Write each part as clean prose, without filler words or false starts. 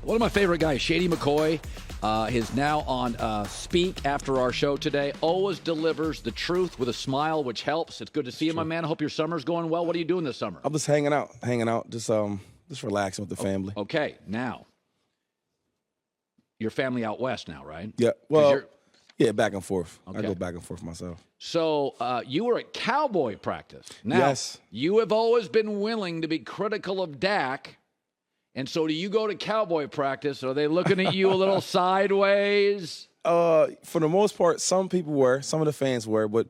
One of my favorite guys, Shady McCoy, is now on Speak after our show today. Always delivers the truth with a smile, which helps. It's good to see you, my man. I hope your summer's going well. What are you doing this summer? I'm just hanging out, just relaxing with the family. Okay, now, your family out west now, right? Yeah, well, yeah, back and forth. Okay. I go back and forth myself. So you were at Cowboy practice. Now, yes. You have always been willing to be critical of Dak. And so do you go to Cowboy practice? Are they looking at you a little sideways? For the most part, some people were. Some of the fans were. But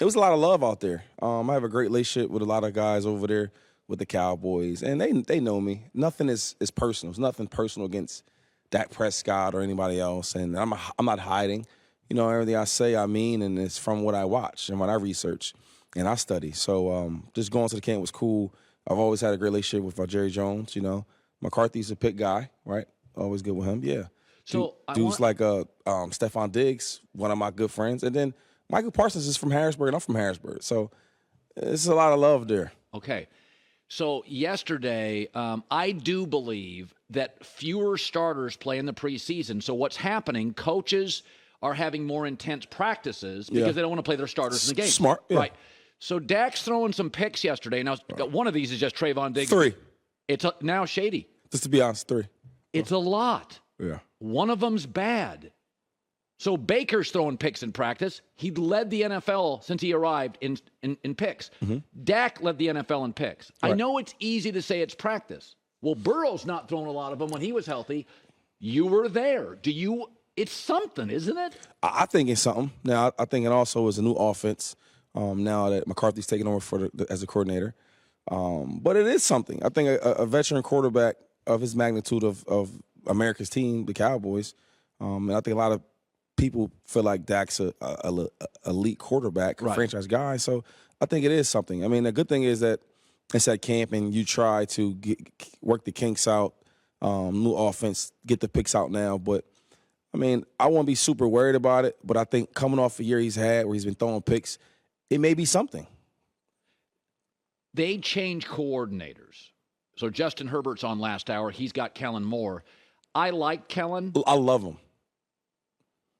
it was a lot of love out there. I have a great relationship with a lot of guys over there with the Cowboys. And they know me. Nothing is personal. It's nothing personal against Dak Prescott or anybody else. And I'm not hiding. You know, everything I say, I mean, and it's from what I watch and what I research and I study. So just going to the camp was cool. I've always had a great relationship with Jerry Jones, you know. McCarthy's a pick guy, right? Always good with him, yeah. So dudes like Stephon Diggs, one of my good friends. And then Michael Parsons is from Harrisburg, and I'm from Harrisburg. So it's a lot of love there. Okay. So yesterday, I do believe that fewer starters play in the preseason. So what's happening, coaches are having more intense practices because they don't want to play their starters in the game. Smart, yeah. Right. So Dak's throwing some picks yesterday. Now, one of these is just Trayvon Diggs. 3. It's now Shady. Just to be honest, 3. It's a lot. Yeah. One of them's bad. So Baker's throwing picks in practice. He led the NFL since he arrived in picks. Mm-hmm. Dak led the NFL in picks. Right. I know it's easy to say it's practice. Well, Burrow's not throwing a lot of them when he was healthy. You were there. It's something, isn't it? I think it's something. Now, I think it also is a new offense now that McCarthy's taking over as a coordinator. But it is something. I think a veteran quarterback of his magnitude of America's team, the Cowboys, and I think a lot of people feel like Dak's a elite quarterback, a franchise guy. So I think it is something. I mean, the good thing is that it's at camp and you try to work the kinks out, new offense, get the picks out now. But, I mean, I won't be super worried about it, but I think coming off a year he's had where he's been throwing picks, it may be something. They change coordinators. So Justin Herbert's on last hour. He's got Kellen Moore. I like Kellen. I love him.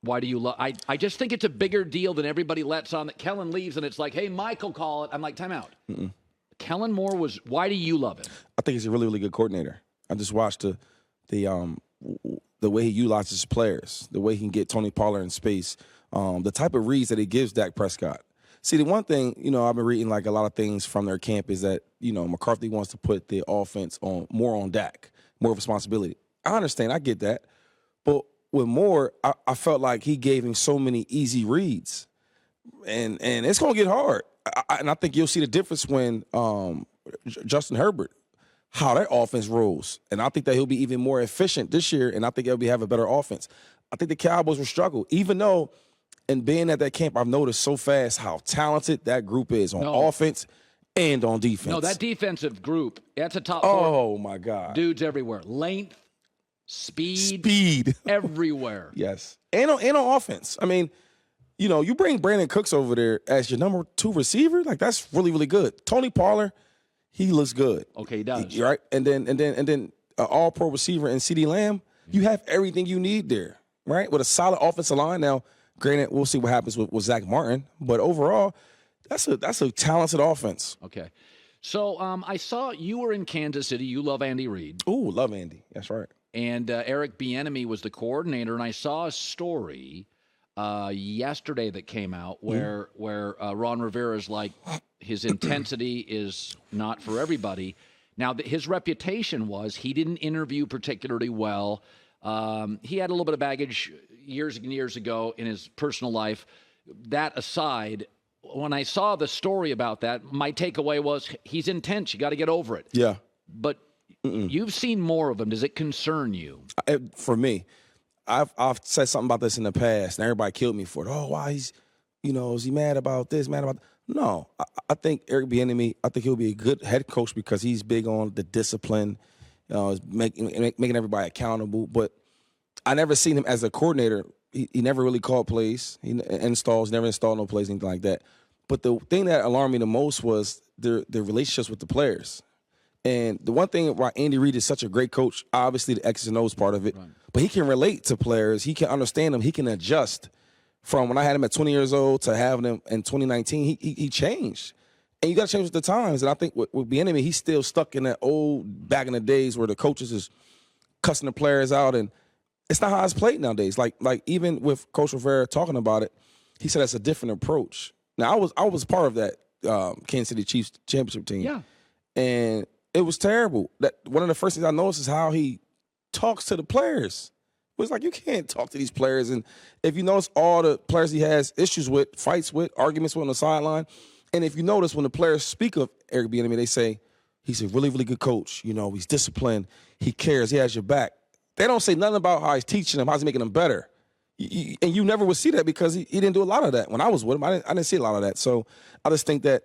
Why do you love? I just think it's a bigger deal than everybody lets on. That Kellen leaves and it's like, hey, Michael, call it. I'm like, time out. Kellen Moore was. Why do you love him? I think he's a really, really good coordinator. I just watched the way he utilizes players, the way he can get Tony Pollard in space, the type of reads that he gives Dak Prescott. See, the one thing, you know, I've been reading like a lot of things from their camp is that, you know, McCarthy wants to put the offense more on Dak, more responsibility. I understand. I get that. But with Moore, I felt like he gave him so many easy reads. And it's going to get hard. And I think you'll see the difference when Justin Herbert, how that offense rolls. And I think that he'll be even more efficient this year, and I think he'll have a better offense. I think the Cowboys will struggle, even though – and being at that camp, I've noticed so fast how talented that group is on offense and on defense. No, that defensive group, that's a top 4. Oh, my God. Dudes everywhere. Length, speed. Everywhere. Yes. And on offense. I mean, you know, you bring Brandon Cooks over there as your number 2 receiver, like that's really, really good. Tony Pollard, he looks good. Okay, he does. Right? And then an all-pro receiver in CeeDee Lamb, you have everything you need there, right? With a solid offensive line. Now, granted, we'll see what happens with Zach Martin, but overall, that's a talented offense. Okay. So I saw you were in Kansas City. You love Andy Reid. Ooh, love Andy. That's right. And Eric Bieniemy was the coordinator, and I saw a story yesterday that came out where Ron Rivera's like, his intensity is not for everybody. Now, his reputation was he didn't interview particularly well. He had a little bit of baggage years and years ago in his personal life. That aside, when I saw the story about that, my takeaway was he's intense. You got to get over it. Yeah. But you've seen more of him. Does it concern you? For me, I've said something about this in the past, and everybody killed me for it. Oh, why is he mad about this, mad about that? No, I think Eric Bieniemy, I think he'll be a good head coach because he's big on the discipline, making everybody accountable. But I never seen him as a coordinator. He never really called plays. He never installed no plays, anything like that. But the thing that alarmed me the most was the relationships with the players. And the one thing why Andy Reid is such a great coach, obviously the X's and O's part of it, right. But he can relate to players. He can understand them. He can adjust. From when I had him at 20 years old to having him in 2019, he changed. And you got to change with the times. And I think with Bieniemy, he's still stuck in that old back in the days where the coaches is cussing the players out. And it's not how it's played nowadays. Like even with Coach Rivera talking about it, he said that's a different approach. Now, I was part of that Kansas City Chiefs championship team. Yeah. And it was terrible. That one of the first things I noticed is how he talks to the players. It's like you can't talk to these players. And if you notice all the players he has issues with, fights with, arguments with on the sideline, and if you notice when the players speak of Eric Bieniemy, they say he's a really, really good coach. You know, he's disciplined. He cares. He has your back. They don't say nothing about how he's teaching them, how he's making them better. And you never would see that because he didn't do a lot of that. When I was with him, I didn't see a lot of that. So I just think that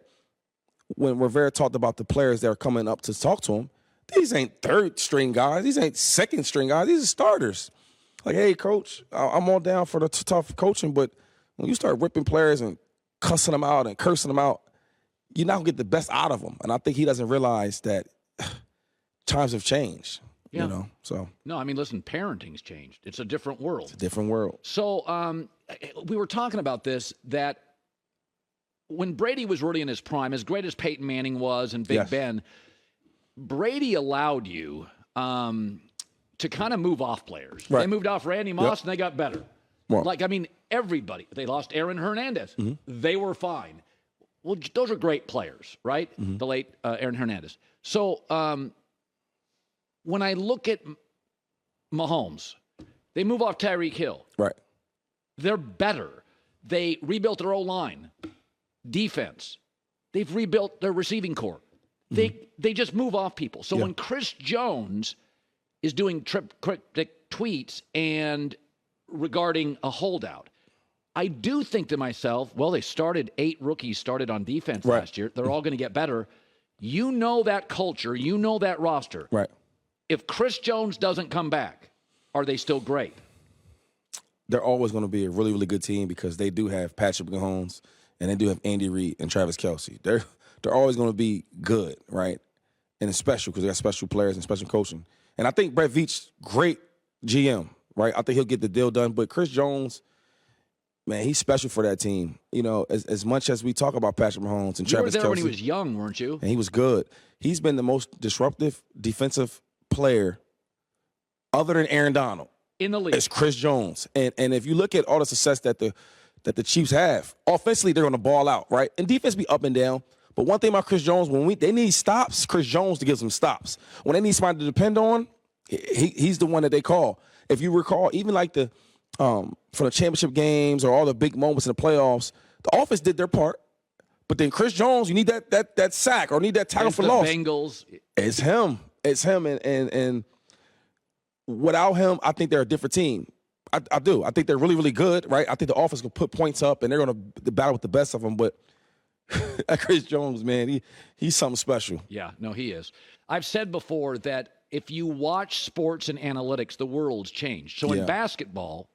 when Rivera talked about the players that are coming up to talk to him, these ain't third-string guys. These ain't second-string guys. These are starters. Like, hey, coach, I'm all down for the tough coaching, but when you start ripping players and cussing them out and cursing them out, you're not going to get the best out of them. And I think he doesn't realize that times have changed. Yeah. You know, so. No, I mean, listen, parenting's changed. It's a different world. It's a different world. So we were talking about this, that when Brady was really in his prime, as great as Peyton Manning was and Big Ben, Brady allowed you to kind of move off players. Right. They moved off Randy Moss, and they got better. Well, like, I mean, everybody. They lost Aaron Hernandez. Mm-hmm. They were fine. Well, those are great players, right? Mm-hmm. The late Aaron Hernandez. So when I look at Mahomes, they move off Tyreek Hill. Right. They're better. They rebuilt their O-line, defense. They've rebuilt their receiving corps. Mm-hmm. They just move off people. So when Chris Jones is doing cryptic tweets and regarding a holdout, I do think to myself, well, they started 8 rookies started on defense last year. They're all going to get better. You know that culture. You know that roster. Right. If Chris Jones doesn't come back, are they still great? They're always going to be a really, really good team because they do have Patrick Mahomes and they do have Andy Reid and Travis Kelce. They're always going to be good, right? And it's special because they got special players and special coaching. And I think Brett Veach, great GM, right? I think he'll get the deal done. But Chris Jones, man, he's special for that team. You know, as much as we talk about Patrick Mahomes and Travis Kelce. You were there when he was young, weren't you? And he was good. He's been the most disruptive defensive player other than Aaron Donald in the league. It's Chris Jones. And if you look at all the success that the Chiefs have, offensively they're going to ball out, right? And defense be up and down. But one thing about Chris Jones, when they need stops, Chris Jones to give them stops. When they need somebody to depend on, he's the one that they call. If you recall, even like from the championship games or all the big moments in the playoffs, the offense did their part. But then Chris Jones, you need that sack or need that tackle for loss. Bengals. It's him. It's him. And without him, I think they're a different team. I do. I think they're really, really good, right? I think the offense will put points up and they're going to battle with the best of them. But Chris Jones, man, he's something special. Yeah, no, he is. I've said before that if you watch sports and analytics, the world's changed. So in basketball,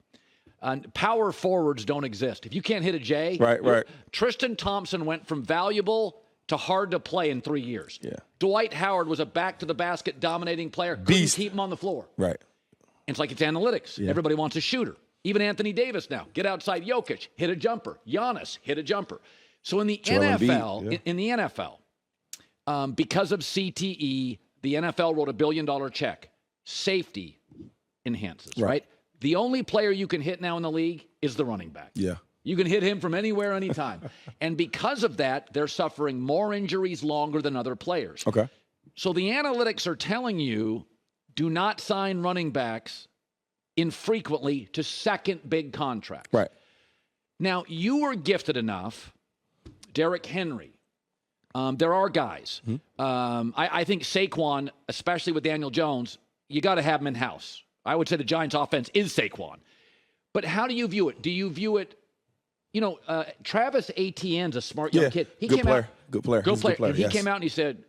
power forwards don't exist. If you can't hit a J, right. Tristan Thompson went from valuable to hard to play in 3 years. Yeah. Dwight Howard was a back-to-the-basket dominating player. Couldn't keep him on the floor. Right. It's like it's analytics. Yeah. Everybody wants a shooter. Even Anthony Davis now. Get outside Jokic, hit a jumper. Giannis, hit a jumper. So in the NFL, because of CTE, the NFL wrote $1 billion check. Safety enhances, right? The only player you can hit now in the league is the running back. Yeah. You can hit him from anywhere, anytime. And because of that, they're suffering more injuries longer than other players. Okay. So the analytics are telling you, do not sign running backs infrequently to second big contracts. Right. Now, you were gifted enough, Derrick Henry. There are guys. Mm-hmm. I think Saquon, especially with Daniel Jones, you got to have him in-house. I would say the Giants' offense is Saquon. But how do you view it? Do you view it, Travis Etienne's a smart young kid. He came out. Good player. And he came out and he said,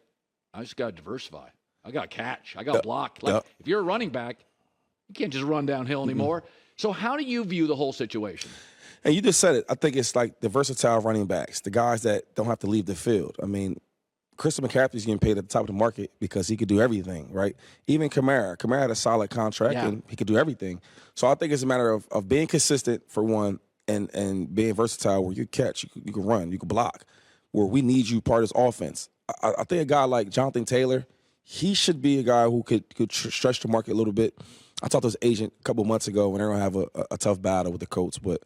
I just got to diversify. I got to catch. I got to block. If you're a running back, you can't just run downhill anymore. Mm-hmm. So how do you view the whole situation? And you just said it. I think it's like the versatile running backs, the guys that don't have to leave the field. I mean, Christian McCaffrey's getting paid at the top of the market because he could do everything, right? Even Kamara had a solid contract and he could do everything. So I think it's a matter of being consistent for one and being versatile where you catch, you can run, you can block, where we need you part of this offense. I think a guy like Jonathan Taylor, he should be a guy who could stretch the market a little bit. I talked to his agent a couple months ago when they're going to have a tough battle with the Colts, but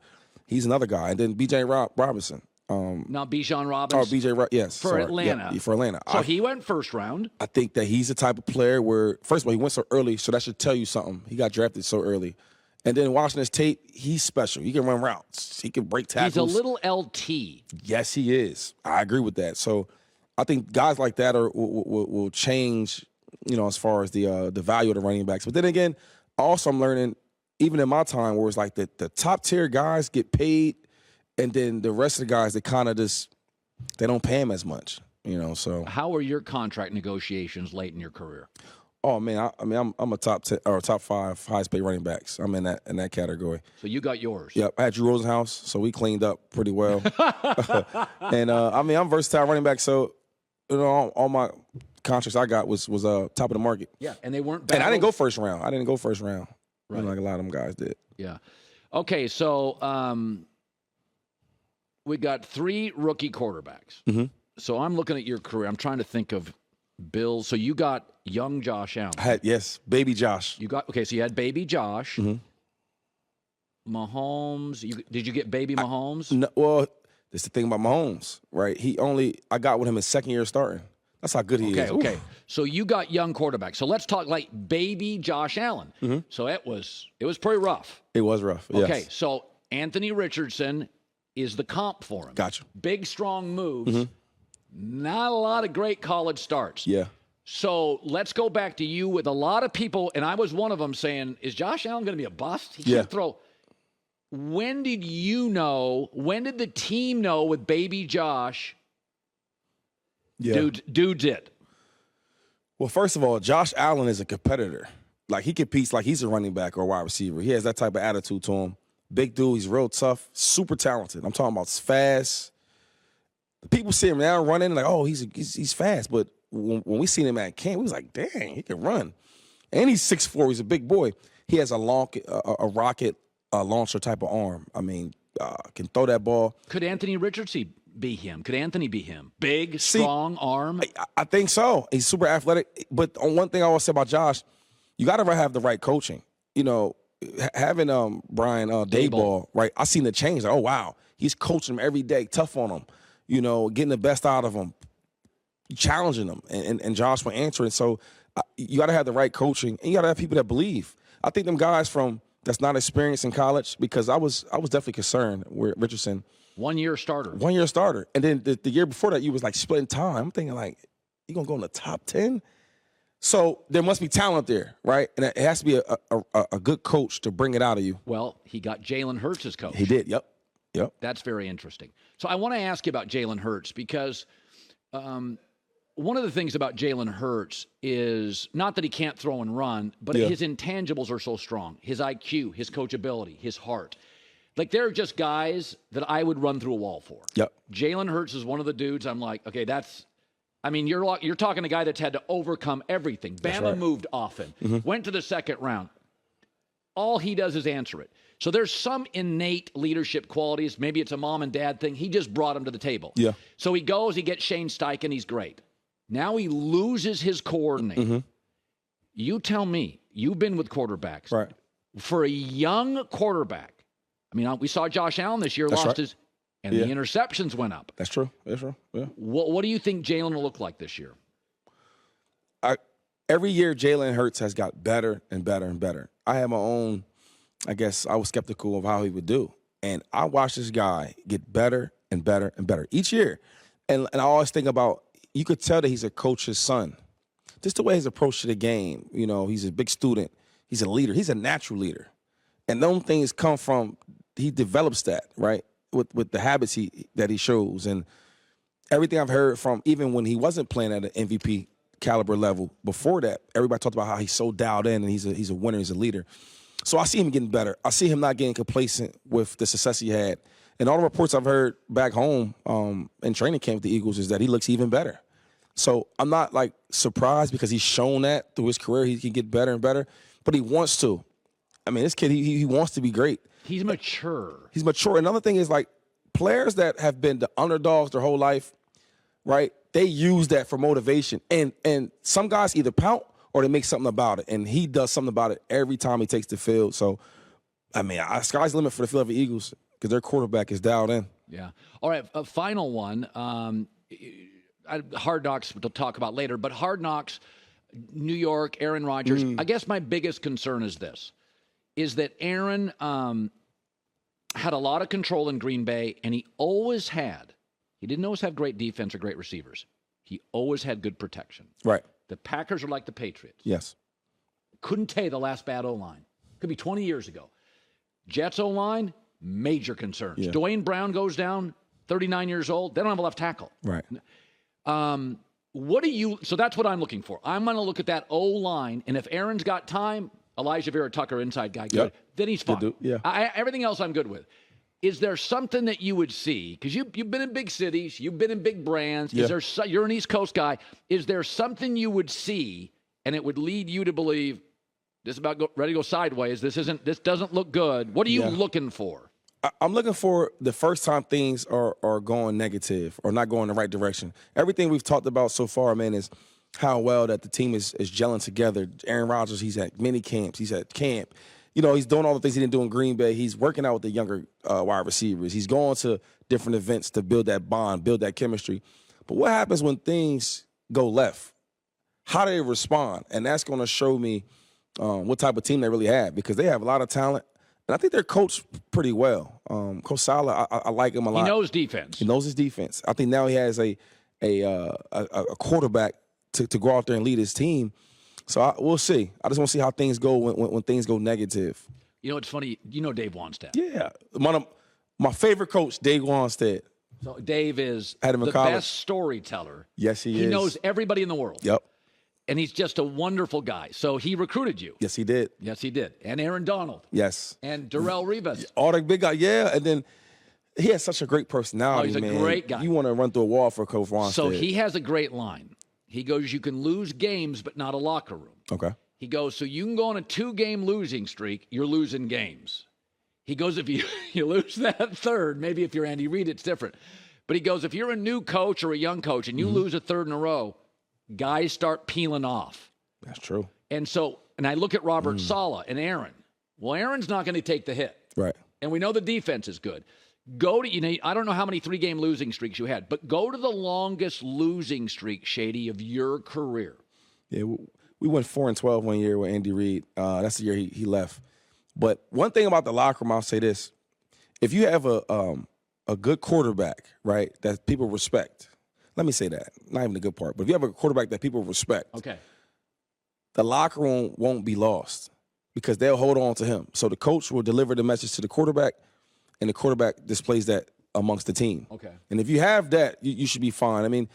he's another guy. And then B.J. Robinson. Not Bijan Robinson. Yes. For Atlanta. Yeah, for Atlanta. So he went first round. I think that he's the type of player where, first of all, he went so early, so that should tell you something. He got drafted so early. And then watching his tape, he's special. He can run routes. He can break tackles. He's a little LT. Yes, he is. I agree with that. So I think guys like that will change, as far as the value of the running backs. But then again, also I'm learning, even in my time, where it's like the top tier guys get paid, and then the rest of the guys, they kind of just, they don't pay him as much, so. How were your contract negotiations late in your career? Oh, man, I'm a top 10 or top 5 highest paid running backs. I'm in that category. So you got yours. Yep, I had Drew Rosenhaus, so we cleaned up pretty well. And, I'm versatile running back, so, all my contracts I got was top of the market. Yeah, and they weren't bad. And I didn't go first round. Right. Like a lot of them guys did. Yeah. Okay, so we got 3 rookie quarterbacks. Mm-hmm. So I'm looking at your career. I'm trying to think of Bill. So you got young Josh Allen. Yes, baby Josh. So you had baby Josh. Mm-hmm. Mahomes. Did you get baby Mahomes? No, well, that's the thing about Mahomes, right? I got with him his second year starting. That's how good he is. Okay. Oof. So you got young quarterbacks. So let's talk like baby Josh Allen. Mm-hmm. So it was pretty rough. It was rough. Yes. Okay. So Anthony Richardson is the comp for him. Gotcha. Big, strong moves. Mm-hmm. Not a lot of great college starts. Yeah. So let's go back to you with a lot of people, and I was one of them saying, is Josh Allen going to be a bust? He can't throw. When did the team know with baby Josh, dude's it? Well, first of all, Josh Allen is a competitor. Like, he competes like he's a running back or a wide receiver. He has that type of attitude to him. Big dude, he's real tough, super talented. I'm talking about fast. People see him now running like, oh, he's fast. But when we seen him at camp, we was like, dang, he can run. And he's 6'4", he's a big boy. He has a rocket launcher type of arm. I mean, can throw that ball. Could Anthony Richardson be him? Could Anthony be him? Big, strong arm? I think so. He's super athletic. But on one thing I always say about Josh, you got to have the right coaching. Having Brian Daboll, right? I seen the change. Like, oh, wow. He's coaching him every day, tough on him, getting the best out of him, challenging him. And Josh will answer it. So you got to have the right coaching, and you got to have people that believe. I think them guys that's not experienced in college, because I was definitely concerned with Richardson. 1 year starter. 1 year starter. And then the year before that, you was like splitting time. I'm thinking like, you going to go in the top 10? So there must be talent there, right? And it has to be a good coach to bring it out of you. Well, he got Jalen Hurts as coach. He did, yep. That's very interesting. So I want to ask you about Jalen Hurts, because one of the things about Jalen Hurts is not that he can't throw and run, but his intangibles are so strong. His IQ, his coachability, his heart. Like, they're just guys that I would run through a wall for. Yep. Jalen Hurts is one of the dudes I'm like, okay, you're talking a guy that's had to overcome everything. Bama moved often, went to the second round. All he does is answer it. So there's some innate leadership qualities. Maybe it's a mom and dad thing. He just brought him to the table. Yeah. So he goes, he gets Shane Steichen, he's great. Now he loses his coordinator. Mm-hmm. You tell me, you've been with quarterbacks. Right. For a young quarterback, we saw Josh Allen this year, lost his, and the interceptions went up. That's true. Yeah. What do you think Jalen will look like this year? Every year, Jalen Hurts has got better and better and better. I have my own, I guess I was skeptical of how he would do. And I watched this guy get better and better and better each year. And I always think about, you could tell that he's a coach's son. Just the way his approach to the game. He's a big student. He's a leader. He's a natural leader. And those things come from, he develops that, right, with the habits that he shows. And everything I've heard from, even when he wasn't playing at an MVP caliber level, before that, everybody talked about how he's so dialed in and he's a winner, he's a leader. So I see him getting better. I see him not getting complacent with the success he had. And all the reports I've heard back home in training camp with the Eagles is that he looks even better. So I'm not like surprised because he's shown that through his career. He can get better and better, but he wants to. I mean, this kid, he wants to be great. He's mature. He's mature. Another thing is like players that have been the underdogs their whole life, right? They use that for motivation. And some guys either pout or they make something about it. And he does something about it every time he takes the field. So, I mean, sky's the limit for the Philadelphia Eagles because their quarterback is dialed in. Yeah. All right, a final one. Hard Knocks we'll talk about later, but Hard Knocks, New York, Aaron Rodgers. I guess my biggest concern is this, is that Aaron had a lot of control in Green Bay, and he didn't always have great defense or great receivers. He always had good protection. Right. The Packers are like the Patriots. Yes. Couldn't tell you the last bad O-line. Could be 20 years ago. Jets O-line, major concerns. Yeah. Dwayne Brown goes down, 39 years old. They don't have a left tackle. Right. So that's what I'm looking for. I'm going to look at that O-line, and if Aaron's got time, Elijah Vera Tucker, inside guy, good, then he's fine. Yeah. Everything else I'm good with. Is there something that you would see? Because you've been in big cities, you've been in big brands. Yeah. You're an East Coast guy. Is there something you would see, and it would lead you to believe this is about ready to go sideways? This doesn't look good. What are you looking for? I'm looking for the first time things are going negative or not going the right direction. Everything we've talked about so far, man, is how well that the team is gelling together. Aaron Rodgers, he's at mini camps, he's at camp. You know, he's doing all the things he didn't do in Green Bay. He's working out with the younger wide receivers. He's going to different events to build that bond, build that chemistry. But what happens when things go left? How do they respond? And that's going to show me what type of team they really have, because they have a lot of talent. And I think they're coached pretty well. Coach Saleh, I like him a lot. He knows defense. He knows his defense. I think now he has a quarterback to go out there and lead his team. So we'll see. I just want to see how things go when things go negative. You know, it's funny. You know Dave Wanstead. Yeah. One of my favorite coach, Dave Wanstead. So Dave is the best storyteller. Yes, he is. He knows everybody in the world. Yep. And he's just a wonderful guy. So he recruited you. Yes, he did. Yes, he did. And Aaron Donald. Yes. And Darrelle Revis. All the big guys, yeah. And then he has such a great personality, he's a great guy. You want to run through a wall for Coach Wanstead. So he has a great line. He goes, you can lose games, but not a locker room. Okay. He goes, so you can go on a 2-game losing streak, you're losing games. He goes, if you lose that third, maybe if you're Andy Reid, it's different. But he goes, if you're a new coach or a young coach and you lose a third in a row, guys start peeling off. That's true. And I look at Robert Saleh and Aaron. Well, Aaron's not going to take the hit. Right. And we know the defense is good. I don't know how many 3-game losing streaks you had, but go to the longest losing streak, Shady, of your career. Yeah, we went 4-12 one year with Andy Reid. That's the year he left. But one thing about the locker room, I'll say this. If you have a good quarterback, right, that people respect, let me say that, not even the good part, but if you have a quarterback that people respect, okay, the locker room won't be lost because they'll hold on to him. So the coach will deliver the message to the quarterback, and the quarterback displays that amongst the team. Okay. And if you have that, you should be fine. I mean,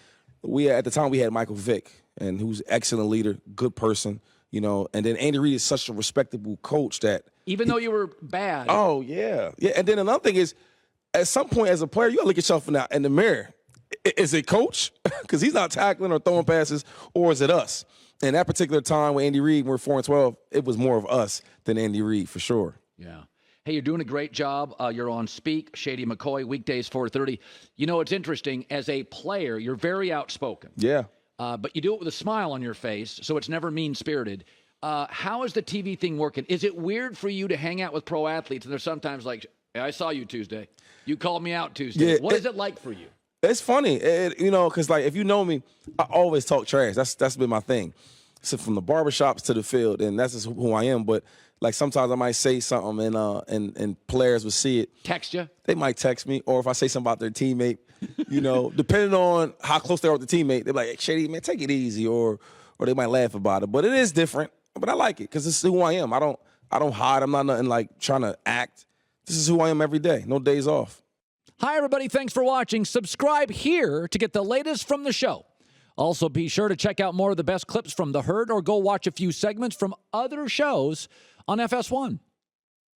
at the time we had Michael Vick, and who's an excellent leader, good person, you know. And then Andy Reid is such a respectable coach that even though you were bad. Oh yeah. And then another thing is, at some point as a player, you gotta look at yourself in the mirror. Is it coach? Because he's not tackling or throwing passes, or is it us? And that particular time with Andy Reid, we're 4-12. It was more of us than Andy Reid for sure. Yeah. Hey, you're doing a great job. You're on Speak, Shady McCoy, weekdays 4:30. You know, it's interesting. As a player, you're very outspoken. Yeah. But you do it with a smile on your face, so it's never mean-spirited. How is the TV thing working? Is it weird for you to hang out with pro athletes, and they're sometimes like, hey, I saw you Tuesday. You called me out Tuesday. Yeah, What is it like for you? It's funny, because like if you know me, I always talk trash. That's been my thing. So from the barbershops to the field, and that's just who I am. But like sometimes I might say something, and players will see it. Text you? They might text me, or if I say something about their teammate, depending on how close they are with the teammate, they're like, hey, Shady, man, take it easy, or they might laugh about it. But it is different. But I like it because this is who I am. I don't hide. I'm not nothing like trying to act. This is who I am every day. No days off. Hi, everybody. Thanks for watching. Subscribe here to get the latest from the show. Also, be sure to check out more of the best clips from The Herd or go watch a few segments from other shows on FS1.